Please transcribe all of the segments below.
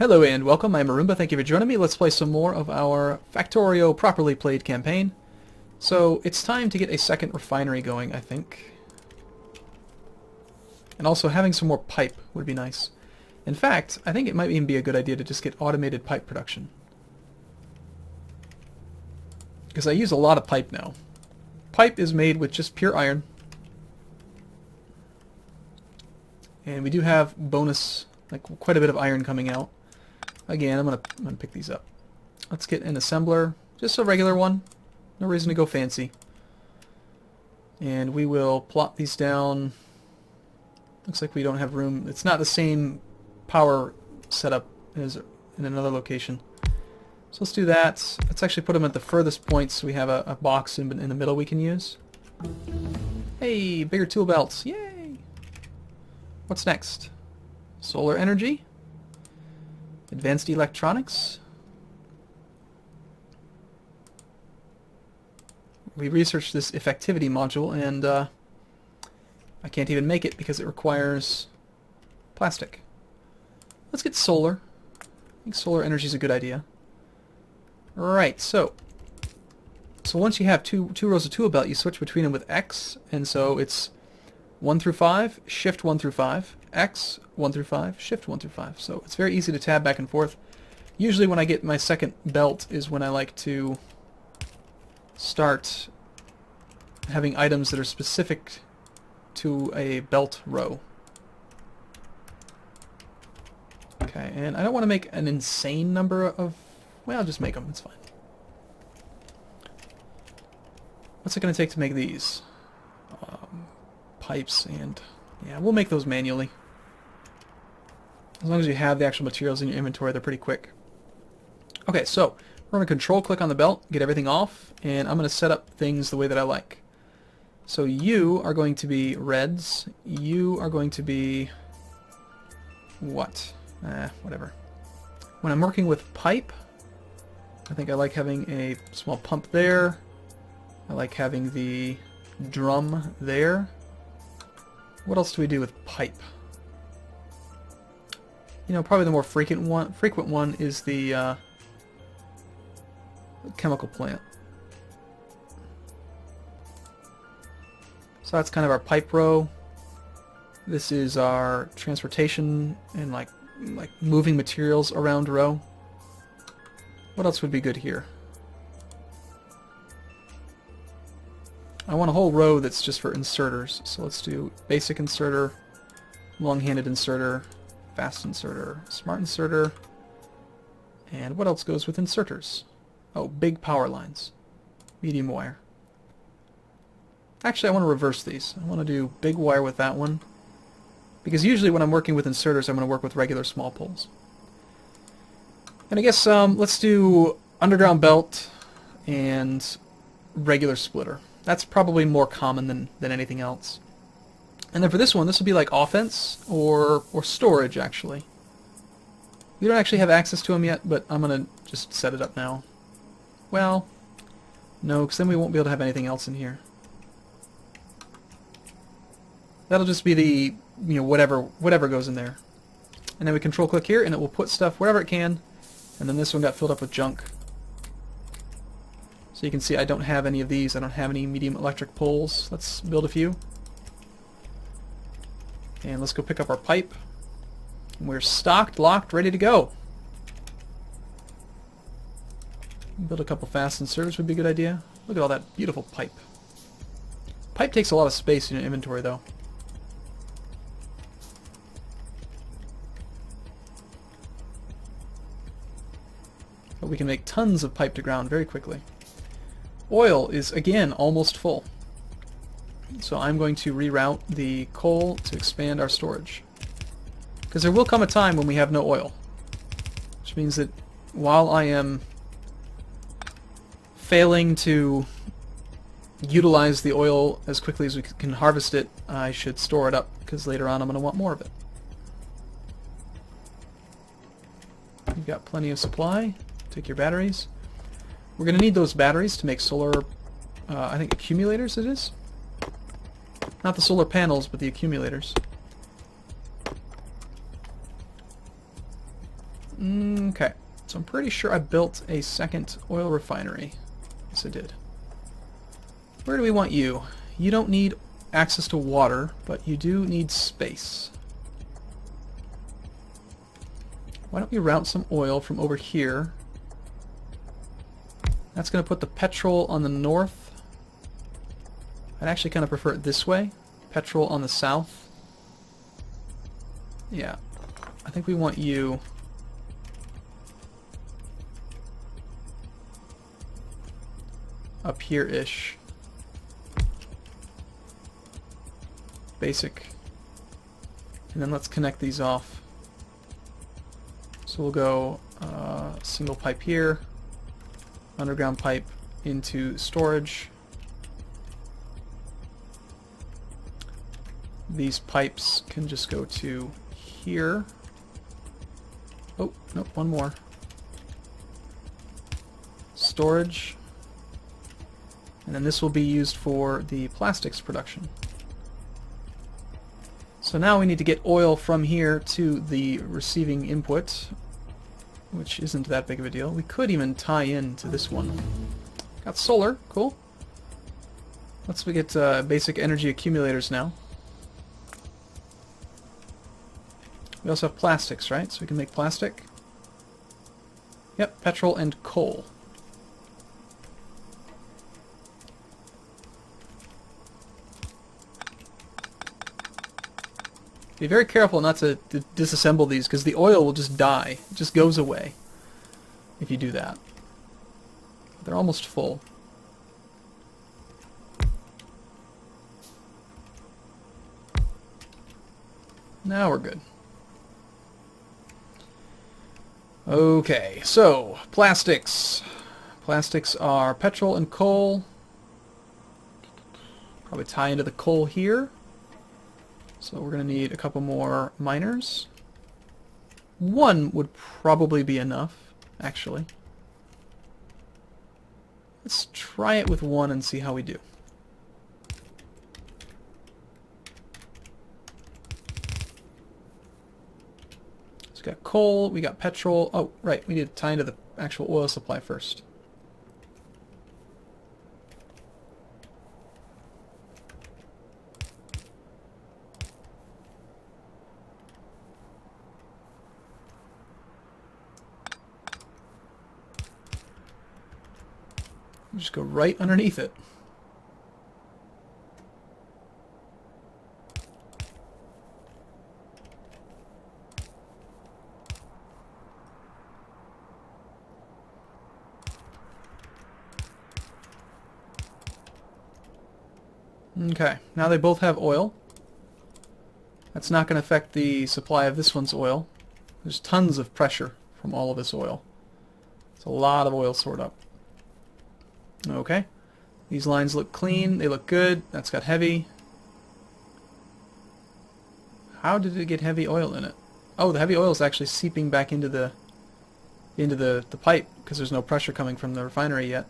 Hello and welcome, I'm Arumba, thank you for joining me. Let's play some more of our Factorio properly played campaign. So it's time to get a second refinery going, I think. And also having some more pipe would be nice. In fact, I think it might even be a good idea to just get automated pipe production. Because I use a lot of pipe now. Pipe is made with just pure iron. And we do have bonus, like quite a bit of iron coming out. Again, I'm gonna pick these up. Let's get an assembler, just a regular one. No reason to go fancy. And we will plot these down. Looks like we don't have room. It's not the same power setup as in another location. So let's do that. Let's actually put them at the furthest points so we have a box in the middle we can use. Hey, bigger tool belts. Yay! What's next? Solar energy? Advanced electronics? We researched this effectivity module and I can't even make it because it requires plastic. Let's get solar. I think solar energy is a good idea. Right, so once you have two rows of tool belt, you switch between them with X, and so it's 1 through 5, shift 1 through 5, X, 1 through 5, shift 1 through 5. So it's very easy to tab back and forth. Usually when I get my second belt is when I like to start having items that are specific to a belt row. Okay, and I don't want to make an insane number of... well, I'll just make them, it's fine. What's it going to take to make these? Pipes and... yeah, we'll make those manually. As long as you have the actual materials in your inventory, they're pretty quick. Okay, so we're going to control click on the belt, get everything off, and I'm going to set up things the way that I like. So you are going to be reds. You are going to be... what? Whatever. When I'm working with pipe, I think I like having a small pump there. I like having the drum there. What else do we do with pipe? You know, probably the more frequent one is the chemical plant. So that's kind of our pipe row. This is our transportation and like moving materials around row. What else would be good here? I want a whole row that's just for inserters. So let's do basic inserter, long-handed inserter, fast inserter, smart inserter, and what else goes with inserters? Oh, big power lines, medium wire. Actually, I want to reverse these. I want to do big wire with that one, because usually when I'm working with inserters, I'm going to work with regular small poles. And I guess let's do underground belt and regular splitter. That's probably more common than anything else. And then for this one, this would be like offense or storage, actually. We don't actually have access to them yet, but I'm going to just set it up now. Well, no, because then we won't be able to have anything else in here. That'll just be the, you know, whatever goes in there. And then we control click here, and it will put stuff wherever it can. And then this one got filled up with junk. So you can see I don't have any of these. I don't have any medium electric poles. Let's build a few. And let's go pick up our pipe. We're stocked, locked, ready to go. Build a couple fast inserters would be a good idea. Look at all that beautiful pipe. Pipe takes a lot of space in your inventory, though. But we can make tons of pipe to ground very quickly. Oil is, again, almost full. So I'm going to reroute the coal to expand our storage. Because there will come a time when we have no oil. Which means that while I am failing to utilize the oil as quickly as we can harvest it, I should store it up, because later on I'm going to want more of it. You've got plenty of supply. Take your batteries. We're going to need those batteries to make solar, I think accumulators it is? Not the solar panels, but the accumulators. Okay, so I'm pretty sure I built a second oil refinery. Yes, I did. Where do we want you? You don't need access to water, but you do need space. Why don't we route some oil from over here? That's going to put the petrol on the north. I'd actually kind of prefer it this way. Petrol on the south. Yeah. I think we want you... up here-ish. Basic. And then let's connect these off. So we'll go single pipe here, underground pipe into storage. These pipes can just go to here. Oh, nope, one more. Storage. And then this will be used for the plastics production. So now we need to get oil from here to the receiving input, which isn't that big of a deal. We could even tie in to this one. Got solar, cool. Let's get basic energy accumulators now. We also have plastics, right? So we can make plastic. Yep, petrol and coal. Be very careful not to disassemble these, because the oil will just die. It just goes away if you do that. They're almost full. Now we're good. Okay, so plastics. Plastics are petrol and coal. Probably tie into the coal here. So we're going to need a couple more miners. One would probably be enough, actually. Let's try it with one and see how we do. So we got coal, we got petrol. Oh, right, we need to tie into the actual oil supply first. Just go right underneath it. Okay, now they both have oil. That's not going to affect the supply of this one's oil. There's tons of pressure from all of this oil. It's a lot of oil stored up. Okay, these lines look clean, they look good. That's got heavy. How did it get heavy oil in it? Oh, the heavy oil is actually seeping back into the pipe because there's no pressure coming from the refinery yet.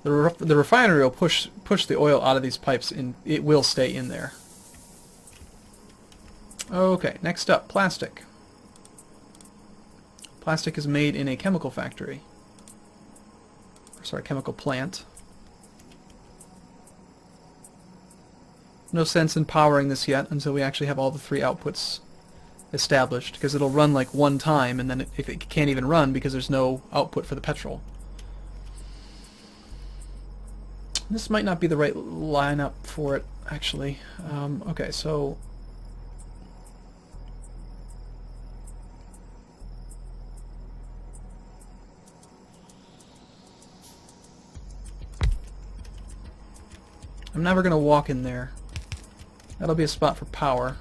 The refinery will push the oil out of these pipes and it will stay in there. Okay, next up, plastic. Plastic is made in a chemical factory. Sorry, chemical plant. No sense in powering this yet until we actually have all the three outputs established, because it'll run like one time and then it can't even run because there's no output for the petrol. This might not be the right lineup for it, actually. Okay, so I'm never going to walk in there. That'll be a spot for power.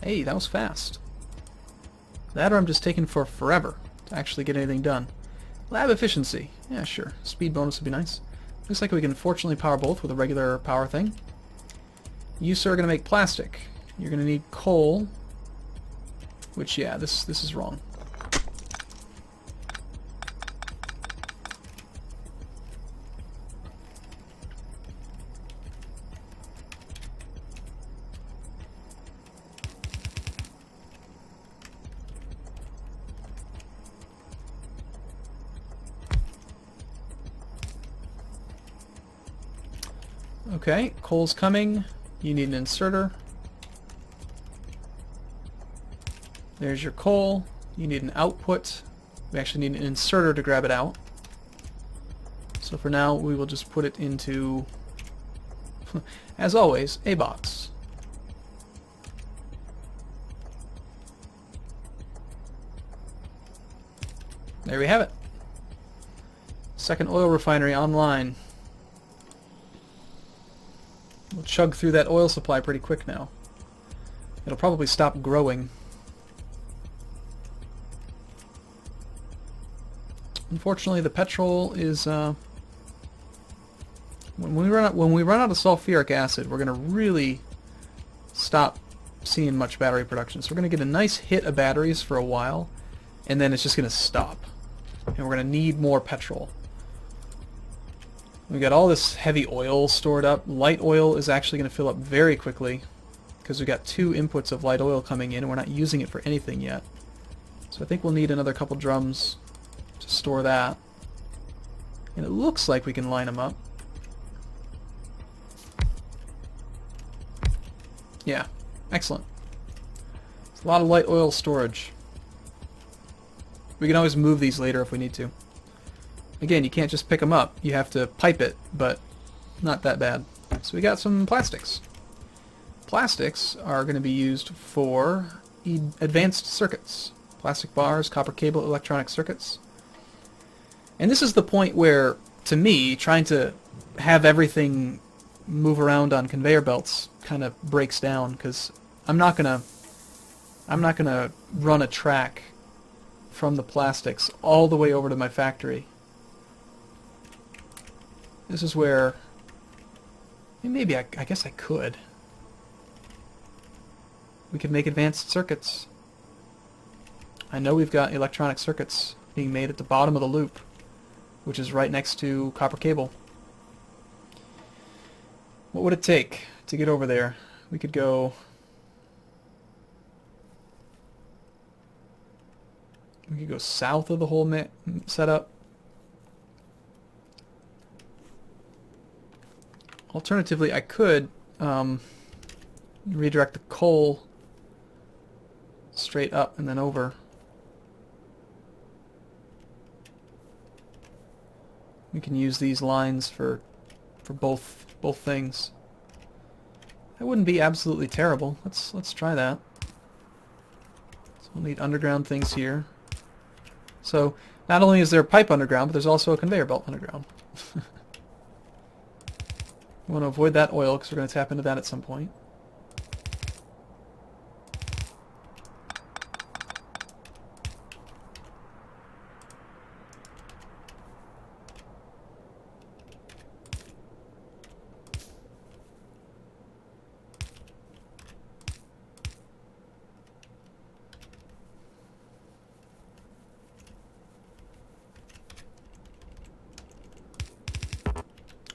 Hey, that was fast. That or I'm just taking for forever to actually get anything done. Lab efficiency. Yeah, sure. Speed bonus would be nice. Looks like we can fortunately power both with a regular power thing. You, sir, are going to make plastic. You're going to need coal. Which, yeah, this is wrong. Okay, coal's coming. You need an inserter. There's your coal. You need an output. We actually need an inserter to grab it out. So for now, we will just put it into, as always, a box. There we have it. Second oil refinery online. We'll chug through that oil supply pretty quick now. It'll probably stop growing. Unfortunately, the petrol is when we run out of sulfuric acid, we're going to really stop seeing much battery production. So we're going to get a nice hit of batteries for a while, and then it's just going to stop. And we're going to need more petrol. We got all this heavy oil stored up. Light oil is actually going to fill up very quickly because we got 2 inputs of light oil coming in, and we're not using it for anything yet. So I think we'll need another couple drums to store that. And it looks like we can line them up. Yeah, excellent. It's a lot of light oil storage. We can always move these later if we need to. Again, you can't just pick them up. You have to pipe it, but not that bad. So we got some plastics. Plastics are going to be used for advanced circuits. Plastic bars, copper cable, electronic circuits. And this is the point where, to me, trying to have everything move around on conveyor belts kind of breaks down, because I'm not gonna run a track from the plastics all the way over to my factory. This is where maybe I guess I could. We could make advanced circuits. I know we've got electronic circuits being made at the bottom of the loop, which is right next to copper cable. What would it take to get over there? We could go... We could go south of the whole setup. Alternatively, I could redirect the coal straight up and then over. We can use these lines for both things. That wouldn't be absolutely terrible. Let's try that. So we'll need underground things here. So not only is there a pipe underground, but there's also a conveyor belt underground. We want to avoid that oil because we're going to tap into that at some point.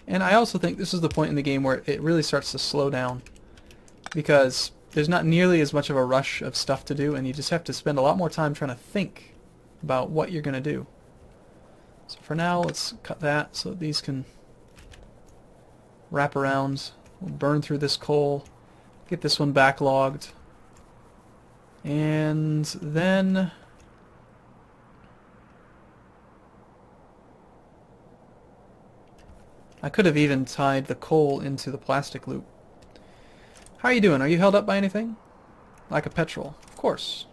And I also think this is the point in the game where it really starts to slow down, because there's not nearly as much of a rush of stuff to do, and you just have to spend a lot more time trying to think about what you're going to do. So for now, let's cut that so that these can wrap around. We'll burn through this coal, get this one backlogged, and then... I could have even tied the coal into the plastic loop. How are you doing? Are you held up by anything? Lack of petrol. Of course.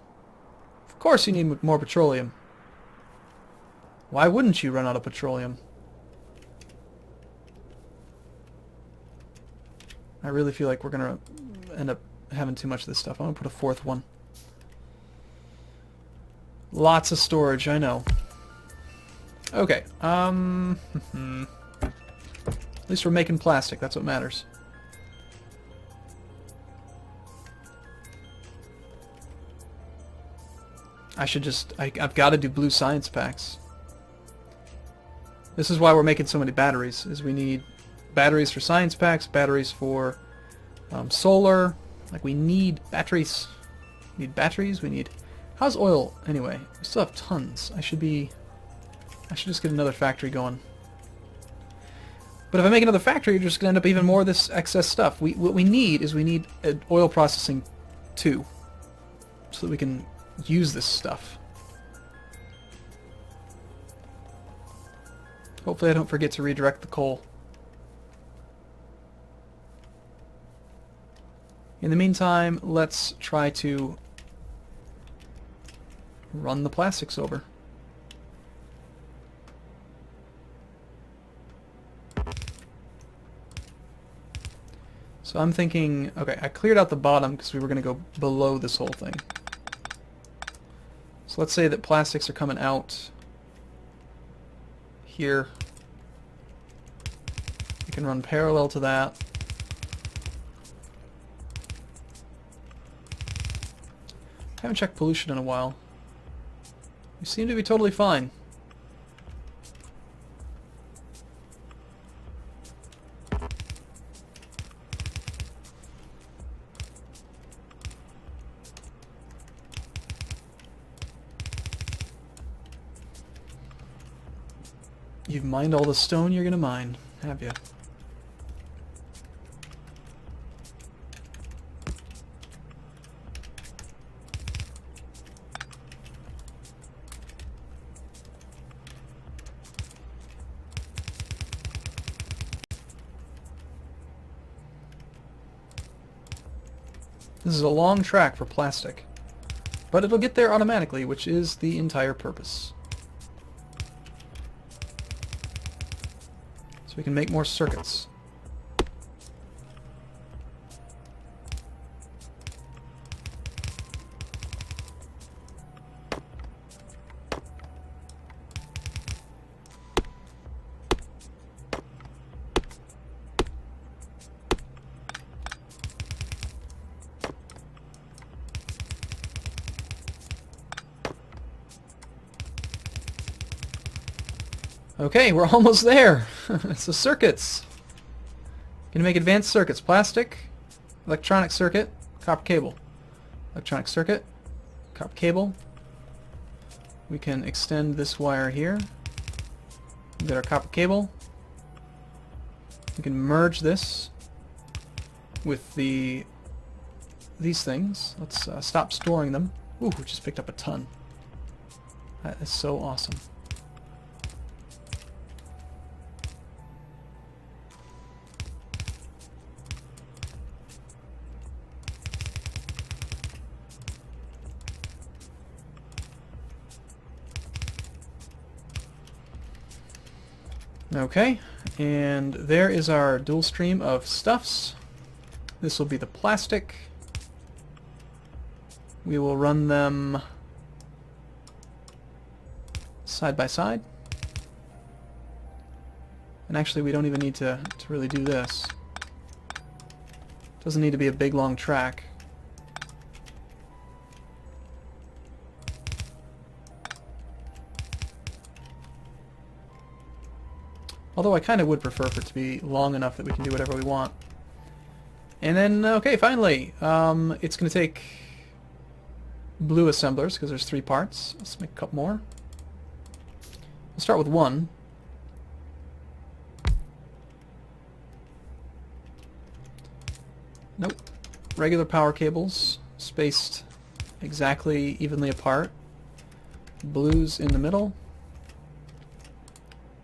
Of course you need more petroleum. Why wouldn't you run out of petroleum? I really feel like we're going to end up having too much of this stuff. I'm going to put a 4th one. Lots of storage, I know. Okay. At least we're making plastic. That's what matters. I've got to do blue science packs. This is why we're making so many batteries, is we need batteries for science packs, batteries for solar. Like, we need batteries. We need batteries. We need... How's oil, anyway? We still have tons. I should just get another factory going. But if I make another factory, you're just going to end up even more of this excess stuff. What we need is an oil processing 2, so that we can use this stuff. Hopefully I don't forget to redirect the coal. In the meantime, let's try to run the plastics over. So I'm thinking, okay, I cleared out the bottom because we were going to go below this whole thing. So let's say that plastics are coming out here. You can run parallel to that. I haven't checked pollution in a while. We seem to be totally fine. You've mined all the stone you're gonna mine, have you? This is a long track for plastic, but it'll get there automatically, which is the entire purpose. So we can make more circuits. Okay, we're almost there. So circuits. Gonna make advanced circuits. Plastic, electronic circuit, copper cable. Electronic circuit, copper cable. We can extend this wire here. We got our copper cable. We can merge this with these things. Let's stop storing them. Ooh, we just picked up a ton. That is so awesome. Okay, and there is our dual stream of stuffs. This will be the plastic. We will run them side by side. And actually we don't even need to really do this. Doesn't need to be a big long track. Although I kind of would prefer for it to be long enough that we can do whatever we want. And then, okay, finally, it's going to take blue assemblers, because there's 3 parts. Let's make a couple more. We'll start with 1. Nope. Regular power cables, spaced exactly evenly apart. Blues in the middle.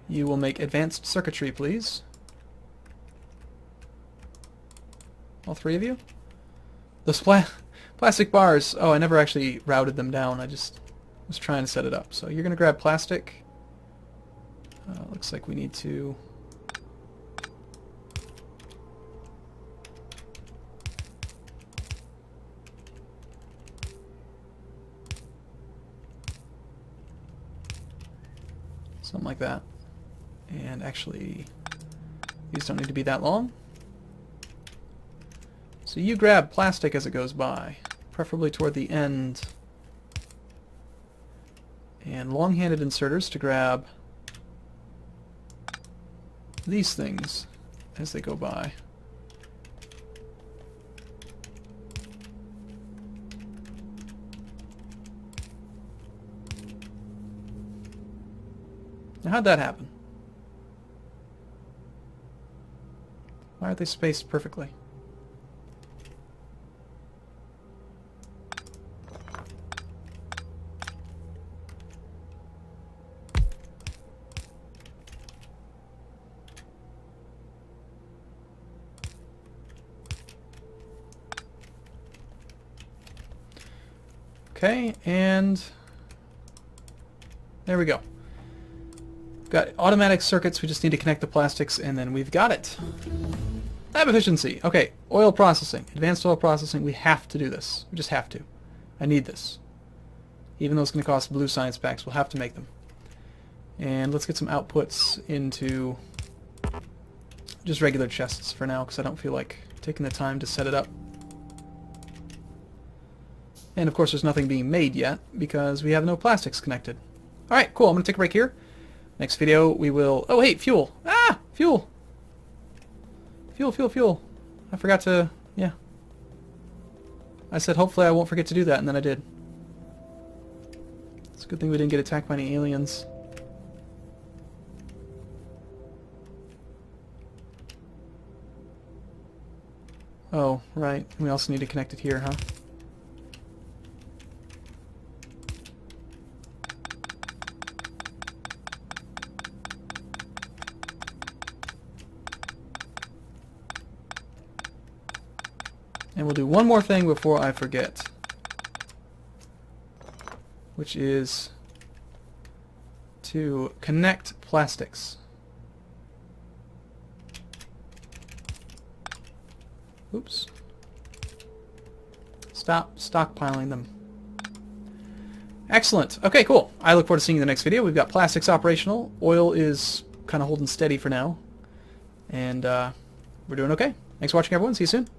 You will make advanced circuitry, please. All 3 of you? Those plastic bars, oh, I never actually routed them down. I just was trying to set it up. So you're going to grab plastic. Looks like we need to... something like that. And actually, these don't need to be that long. So you grab plastic as it goes by, preferably toward the end. And long-handed inserters to grab these things as they go by. Now how'd that happen? Why aren't they spaced perfectly? Okay, and there we go. We've got automatic circuits, we just need to connect the plastics, and then we've got it. Lab efficiency. Okay, oil processing. Advanced oil processing, we have to do this. We just have to. I need this. Even though it's going to cost blue science packs, we'll have to make them. And let's get some outputs into just regular chests for now, because I don't feel like taking the time to set it up. And of course there's nothing being made yet because we have no plastics connected. Alright, cool. I'm going to take a break here. Next video we will... Oh, hey, fuel! Ah! Fuel! Fuel, fuel, fuel. I forgot to... Yeah. I said hopefully I won't forget to do that, and then I did. It's a good thing we didn't get attacked by any aliens. Oh, right. We also need to connect it here, huh? And we'll do one more thing before I forget, which is to connect plastics. Oops. Stop stockpiling them. Excellent. Okay, cool. I look forward to seeing you in the next video. We've got plastics operational. Oil is kind of holding steady for now. And we're doing okay. Thanks for watching, everyone. See you soon.